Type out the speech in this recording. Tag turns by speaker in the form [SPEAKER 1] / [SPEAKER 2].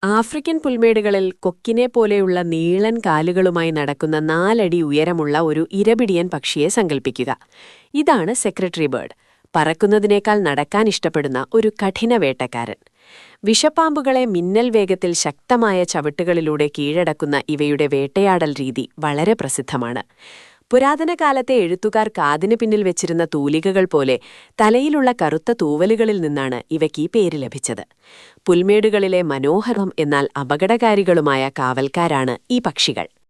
[SPEAKER 1] African പുൽമേടുകളിൽ കൊക്കിനെ പോലെയുള്ള നീളൻ കാലുകളുമായി നടക്കുന്ന 4 അടി ഉയരമുള്ള ഒരു ഇരപിടിയൻ പക്ഷിയെ സങ്കൽപ്പിക്കുക. ഇതാണ് സെക്രട്ടറി ബേർഡ്. പറക്കുന്നതിനേക്കാൾ നടക്കാൻ ഇഷ്ടപ്പെടുന്ന ഒരു കഠിന വേട്ടക്കാരൻ. വിഷപ്പാമ്പുകളെ മിന്നൽ വേഗത്തിൽ ശക്തമായ ചവിട്ടുകളിലൂടെ കീഴടക്കുന്ന ഇവയുടെ വേട്ടയാടൽ രീതി വളരെ പ്രസിദ്ധമാണ്. പുരാതന കാലത്തെ എഴുത്തുകാർ കാതിന് പിന്നിൽ വെച്ചിരുന്ന തൂലികകൾ പോലെ തലയിലുള്ള കറുത്ത തൂവലുകളിൽ നിന്നാണ് ഇവയ്ക്ക് ഈ പേര് ലഭിച്ചത്. പുൽമേടുകളിലെ മനോഹരം എന്നാൽ അപകടകാരികളുമായ കാവൽക്കാരാണ് ഈ പക്ഷികൾ.